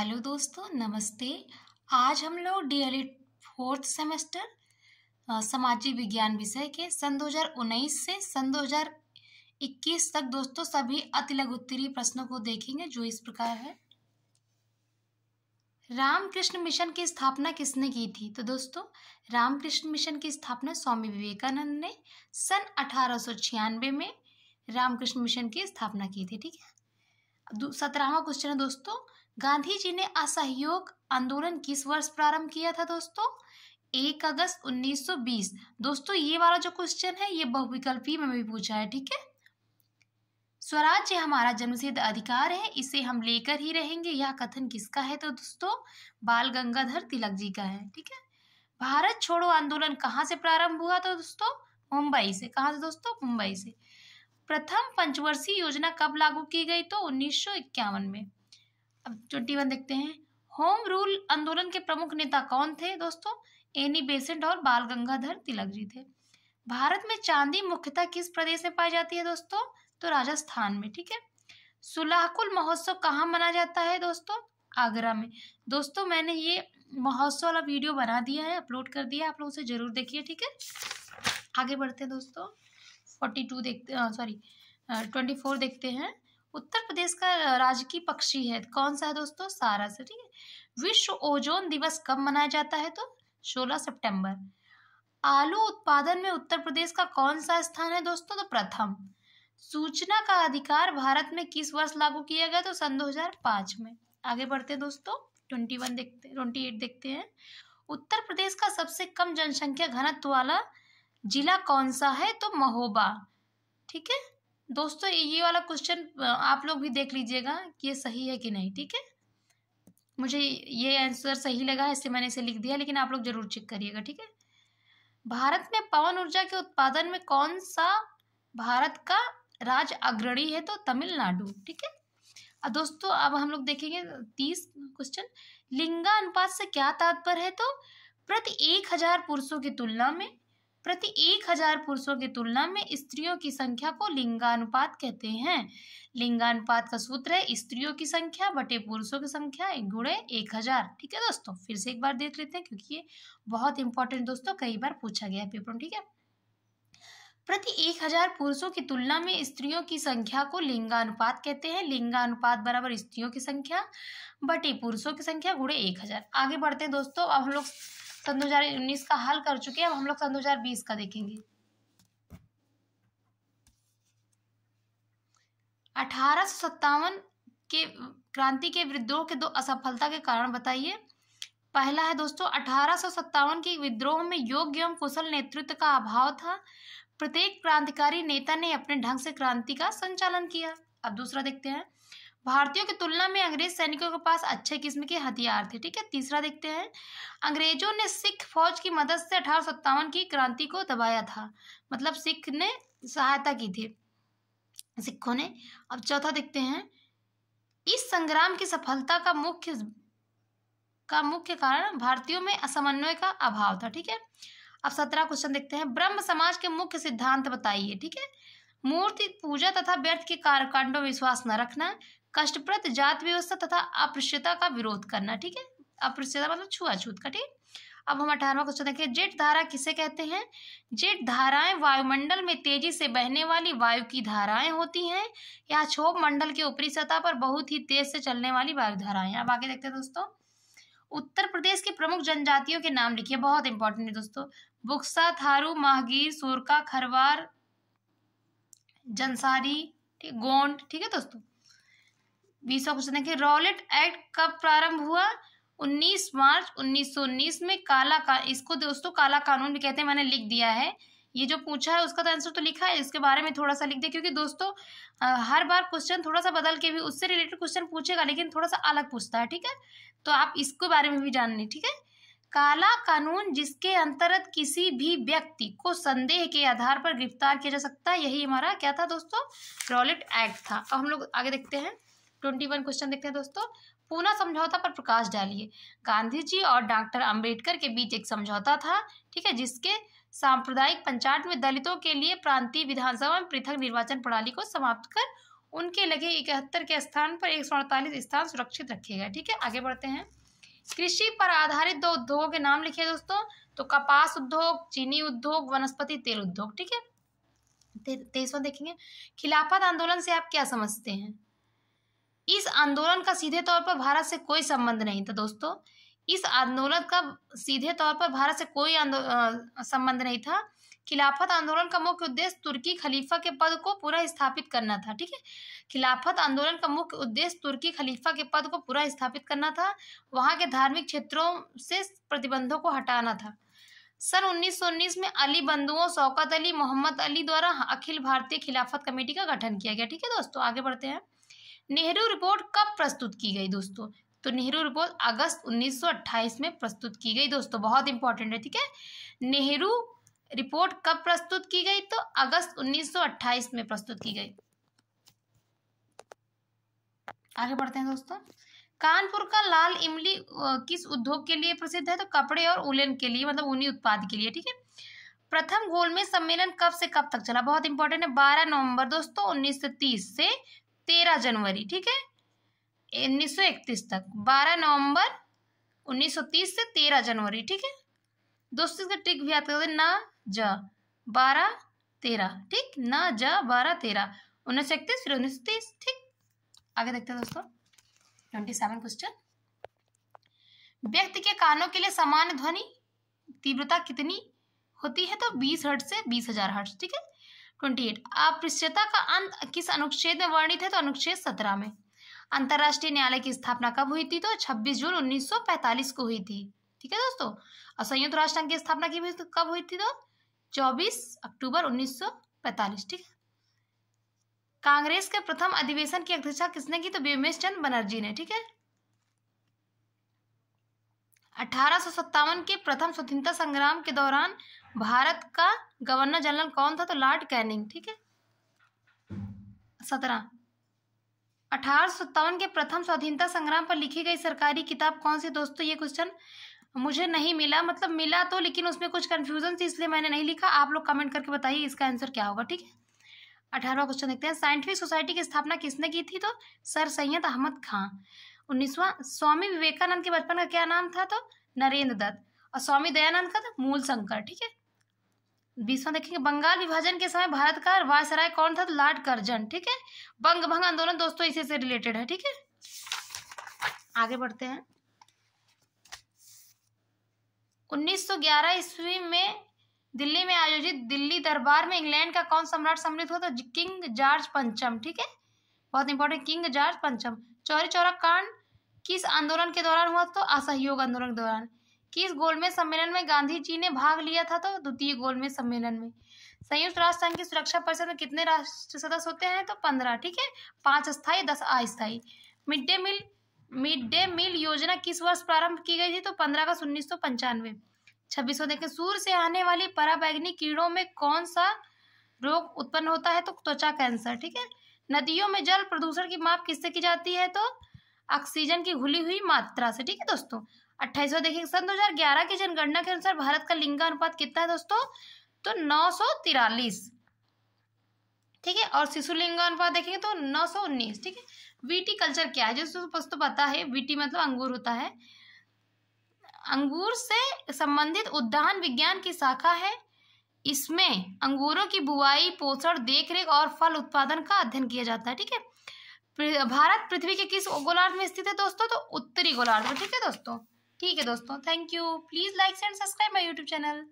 Hello दोस्तों, नमस्ते। आज हम लोग डीएलएड फोर्थ सेमेस्टर सामाजिक विज्ञान विषय के सन 2019 से सन 2021 तक दोस्तों सभी अति लघु उत्तरीय प्रश्नों को देखेंगे, जो इस प्रकार है। रामकृष्ण मिशन की स्थापना किसने की थी? तो दोस्तों रामकृष्ण मिशन की स्थापना स्वामी विवेकानंद ने सन 1896 में रामकृष्ण मिशन की स्थापना की थी। ठीक है। 17वां क्वेश्चन है दोस्तों, गांधी जी ने असहयोग आंदोलन किस वर्ष प्रारंभ किया था? दोस्तों 1 अगस्त 1920। दोस्तों ये वाला जो क्वेश्चन है ये बहुविकल्पी में भी पूछा है। ठीक है। स्वराज्य हमारा जन्मसिद्ध अधिकार है, इसे हम लेकर ही रहेंगे, यह कथन किसका है? तो दोस्तों बाल गंगाधर तिलक जी का है। ठीक है। भारत छोड़ो आंदोलन कहाँ से प्रारंभ हुआ? तो दोस्तों मुंबई से। कहाँ से दोस्तों? मुंबई से। प्रथम पंचवर्षीय योजना कब लागू की गई? तो 1951 में। अब 21 देखते हैं। होम रूल आंदोलन के प्रमुख नेता कौन थे? दोस्तों एनी बेसेंट और बाल गंगाधर तिलक जी थे। भारत में चांदी मुख्यतः किस प्रदेश में पाई जाती है? दोस्तों तो राजस्थान में। ठीक है। सुलाहकुल महोत्सव कहाँ मनाया जाता है? दोस्तों आगरा में। दोस्तों मैंने ये महोत्सव वाला वीडियो बना दिया है, अपलोड कर दिया है, आप लोग उसे जरूर देखिए। ठीक है। आगे बढ़ते हैं दोस्तों। 24 देखते हैं। उत्तर प्रदेश का राजकीय पक्षी है कौन सा है? दोस्तों सारस है। ठीक है। विश्व ओजोन दिवस कब मनाया जाता है? तो 16 सितंबर। आलू उत्पादन में उत्तर प्रदेश का कौन सा स्थान है? दोस्तों तो प्रथम। सूचना का अधिकार भारत में किस वर्ष लागू किया गया? तो सन 2005 में। आगे बढ़ते हैं दोस्तों। 28 देखते हैं। उत्तर प्रदेश का सबसे कम जनसंख्या घनत्व वाला जिला कौन सा है? तो महोबा। ठीक है दोस्तों, ये वाला क्वेश्चन आप लोग भी देख लीजिएगा कि ये सही है कि नहीं। ठीक है। मुझे ये आंसर सही लगा है, इससे मैंने इसे लिख दिया, लेकिन आप लोग जरूर चेक करिएगा। ठीक है। भारत में पवन ऊर्जा के उत्पादन में कौन सा भारत का राज्य अग्रणी है? तो तमिलनाडु। ठीक है। अब दोस्तों अब हम लोग देखेंगे 30 क्वेश्चन। लिंगानुपात से क्या तात्पर्य है? तो प्रति 1000 पुरुषों की तुलना में स्त्रियों की संख्या को लिंगानुपात कहते हैं। लिंगानुपात का सूत्र है स्त्रियों की संख्या बटे पुरुषों की संख्या गुणे 1000। ठीक है दोस्तों, फिर से एक बार देख लेते हैं क्योंकि ये बहुत इंपॉर्टेंट दोस्तों, कई बार पूछा गया है पेपर में। ठीक है। प्रति 1000 पुरुषों की तुलना में स्त्रियों की संख्या को लिंगानुपात कहते हैं। लिंगानुपात बराबर स्त्रियों की संख्या बटे पुरुषों की संख्या गुणे 1000। आगे बढ़ते हैं दोस्तों। अब हम लोग सन 2019 का हल कर चुके हैं, अब हम लोग सन 2020 का देखेंगे। 1857 के क्रांति के विद्रोह के 2 असफलता के कारण बताइए। पहला है दोस्तों 1857 के विद्रोह में योग्य एवं कुशल नेतृत्व का अभाव था। प्रत्येक क्रांतिकारी नेता ने अपने ढंग से क्रांति का संचालन किया। अब दूसरा देखते हैं। भारतीयों की तुलना में अंग्रेज सैनिकों के पास अच्छे किस्म के हथियार थे। ठीक है। तीसरा देखते हैं। अंग्रेजों ने सिख फौज की मदद से 1857 की क्रांति को दबाया था, मतलब सिख ने सहायता की थी सिखों ने। अब चौथा देखते हैं। इस संग्राम की सफलता का मुख्य कारण भारतीयों में असमन्वय का अभाव था। ठीक है। अब 17 क्वेश्चन देखते हैं। ब्रह्म समाज के मुख्य सिद्धांत बताइए। ठीक है। मूर्ति पूजा तथा व्यर्थ के कार्यकांडों में विश्वास न रखना, कष्टप्रद जाति व्यवस्था तथा अस्पृश्यता का विरोध करना। ठीक है। अस्पृश्यता मतलब छुआछूत का। ठीक। अब हम 18वां क्वेश्चन देखें। जेट धारा किसे कहते हैं? जेट धाराएं वायुमंडल में तेजी से बहने वाली वायु की धाराएं होती हैं। यह क्षोभ मंडल के ऊपरी सतह पर बहुत ही तेज से चलने वाली वायु धाराएं। अब आगे देखते हैं दोस्तों। उत्तर प्रदेश की प्रमुख जनजातियों के नाम लिखिए, बहुत इंपॉर्टेंट है दोस्तों। बुक्सा, थारू, माहगीर, सोरका, खरवार, जंसारी, ठीक, गोंड। ठीक है दोस्तों। 20वां क्वेश्चन देखिए। रॉलेट एक्ट कब प्रारंभ हुआ? 19 मार्च 1919 में। इसको दोस्तों काला कानून भी कहते हैं, मैंने लिख दिया है। ये जो पूछा है उसका तो आंसर तो लिखा है, इसके बारे में थोड़ा सा लिख दे, क्योंकि दोस्तों हर बार क्वेश्चन थोड़ा सा बदल के भी उससे रिलेटेड क्वेश्चन पूछेगा, लेकिन थोड़ा सा अलग पूछता है। ठीक है। तो आप इसके बारे में भी जाननी। ठीक है। काला कानून जिसके अंतर्गत किसी भी व्यक्ति को संदेह के आधार पर गिरफ्तार किया जा सकता है, यही हमारा क्या था दोस्तों? रॉलेट एक्ट था। अब हम लोग आगे देखते हैं। 21 क्वेश्चन देखते हैं दोस्तों। पूना समझौता पर प्रकाश डालिए। गांधी जी और डॉक्टर अंबेडकर के बीच एक समझौता था। ठीक है। जिसके सांप्रदायिक पंचायत में दलितों के लिए प्रांतीय विधानसभा में पृथक निर्वाचन प्रणाली को समाप्त कर उनके लगे 71 के स्थान पर 148 स्थान सुरक्षित रखे गए। ठीक है, आगे बढ़ते हैं। कृषि पर आधारित 2 उद्योगों के नाम लिखिए दोस्तों। तो कपास उद्योग, चीनी उद्योग, वनस्पति तेल उद्योग। ठीक है, 23वां देखेंगे। खिलाफत आंदोलन से आप क्या समझते हैं? इस आंदोलन का सीधे तौर पर भारत से कोई संबंध नहीं था दोस्तों। इस आंदोलन का सीधे तौर पर भारत से कोई संबंध नहीं था। खिलाफत आंदोलन का मुख्य उद्देश्य तुर्की खलीफा के पद को पुनः स्थापित करना था। ठीक है, खिलाफत आंदोलन का मुख्य उद्देश्य तुर्की खलीफा के पद को पुनः स्थापित करना था। वहां के धार्मिक क्षेत्रों से प्रतिबंधों को हटाना था। सन 1919 में अली बंधुओं शौकत अली, मोहम्मद अली द्वारा अखिल भारतीय खिलाफत कमेटी का गठन किया गया। ठीक है दोस्तों, आगे बढ़ते हैं। नेहरू रिपोर्ट कब प्रस्तुत की गई दोस्तों? तो नेहरू रिपोर्ट अगस्त 1928 में प्रस्तुत की गई दोस्तों, बहुत इंपॉर्टेंट है। ठीक है, नेहरू रिपोर्ट कब प्रस्तुत की गई? तो अगस्त 1928 में प्रस्तुत की गई। आगे बढ़ते हैं दोस्तों। कानपुर का लाल इमली किस उद्योग के लिए प्रसिद्ध है? तो कपड़े और उलन के लिए, मतलब ऊनी उत्पाद के लिए। ठीक है, प्रथम गोलमेज सम्मेलन कब से कब तक चला? बहुत इंपॉर्टेंट है, 12 नवंबर दोस्तों 1930 से 13 जनवरी। ठीक है, 1931 तक, 12 नवंबर 1930 से 13 जनवरी। ठीक है दोस्तों, इसका ट्रिक भी याद करते हैं, ना ज 12 13। ठीक, ना ज 12 13, 1931 फिर 1930। ठीक, आगे देखते हैं दोस्तों। 27 क्वेश्चन। व्यक्ति के कानों के लिए सामान्य ध्वनि तीव्रता कितनी होती है? तो 20 हर्ट्ज से 20,000 हर्ट्ज। ठीक है, 28। अस्पृश्यता का अंत किस अनुच्छेद में वर्णित है? तो अनुच्छेद 17 में। अंतर्राष्ट्रीय न्यायालय की स्थापना कब हुई थी? तो 26 जून 1945 को हुई थी। ठीक है दोस्तों, और संयुक्त राष्ट्र संघ की स्थापना कब हुई थी? तो 24 अक्टूबर 1945। ठीक है, कांग्रेस के प्रथम अधिवेशन की अध्यक्षता किसने की? तो व्योमेश चंद्र बनर्जी ने। ठीक है, 1857 के प्रथम स्वतंत्रता संग्राम के दौरान भारत का गवर्नर जनरल कौन था? तो लॉर्ड कैनिंग। ठीक है, 17। 1857 के प्रथम स्वाधीनता संग्राम पर लिखी गई सरकारी किताब कौन सी दोस्तों? ये क्वेश्चन मुझे नहीं मिला, मतलब मिला तो, लेकिन उसमें कुछ कंफ्यूजन थी इसलिए मैंने नहीं लिखा। आप लोग कमेंट करके बताइए इसका आंसर क्या होगा। ठीक है, 18वां क्वेश्चन देखते हैं। साइंटिफिक सोसाइटी की स्थापना किसने की थी? तो सर सैयद अहमद खां। 19वां, स्वामी विवेकानंद के बचपन का क्या नाम था? तो नरेंद्र दत्त। और स्वामी दयानंद का था मूल शंकर। ठीक है, 20वां देखेंगे। बंगाल विभाजन के समय भारत का वायसराय कौन था? तो लॉर्ड कर्जन। ठीक है, बंग भंग आंदोलन दोस्तों इसी से रिलेटेड है। ठीक है, आगे बढ़ते हैं। 1911 ईस्वी में दिल्ली में आयोजित दिल्ली दरबार में इंग्लैंड का कौन सम्राट सम्मिलित हुआ? तो किंग जॉर्ज पंचम। ठीक है, बहुत इंपॉर्टेंट, किंग जॉर्ज पंचम। चौरी चौरा कांड किस आंदोलन के दौरान हुआ? तो असहयोग आंदोलन के दौरान। किस गोलमेज सम्मेलन में गांधी जी ने भाग लिया था? तो द्वितीय गोलमेज सम्मेलन में। संयुक्त राष्ट्र संघ की सुरक्षा परिषद में कितने राष्ट्र सदस्य होते हैं? तो 15। ठीक है, 5 स्थायी 10 अस्थायी। मिड डे मील योजना किस वर्ष प्रारंभ की गई थी? तो 15 अगस्त 1995। 26वां देखें। सूर्य से आने वाली पराबैंगनी किरणों में कौन सा रोग उत्पन्न होता है? तो त्वचा कैंसर। ठीक है, नदियों में जल प्रदूषण की माप किससे की जाती है? तो ऑक्सीजन की घुली हुई मात्रा से। ठीक है दोस्तों, 28वां देखिए। सन 2011 की जनगणना के अनुसार भारत का लिंगानुपात कितना है दोस्तों? तो 943। ठीक है, और शिशु लिंगानुपात देखेंगे तो 919। ठीक है, वीटी कल्चर क्या है? जो दोस्तों पता है, वीटी मतलब अंगूर होता है। अंगूर से संबंधित उद्यान विज्ञान की शाखा है। इसमें अंगूरों की बुआई, पोषण, देखरेख और फल उत्पादन का अध्ययन किया जाता है। ठीक है, भारत पृथ्वी के किस गोलार्ध में स्थित है दोस्तों? तो उत्तरी गोलार्ध में। ठीक है दोस्तों, thank you. Please like and subscribe my YouTube channel.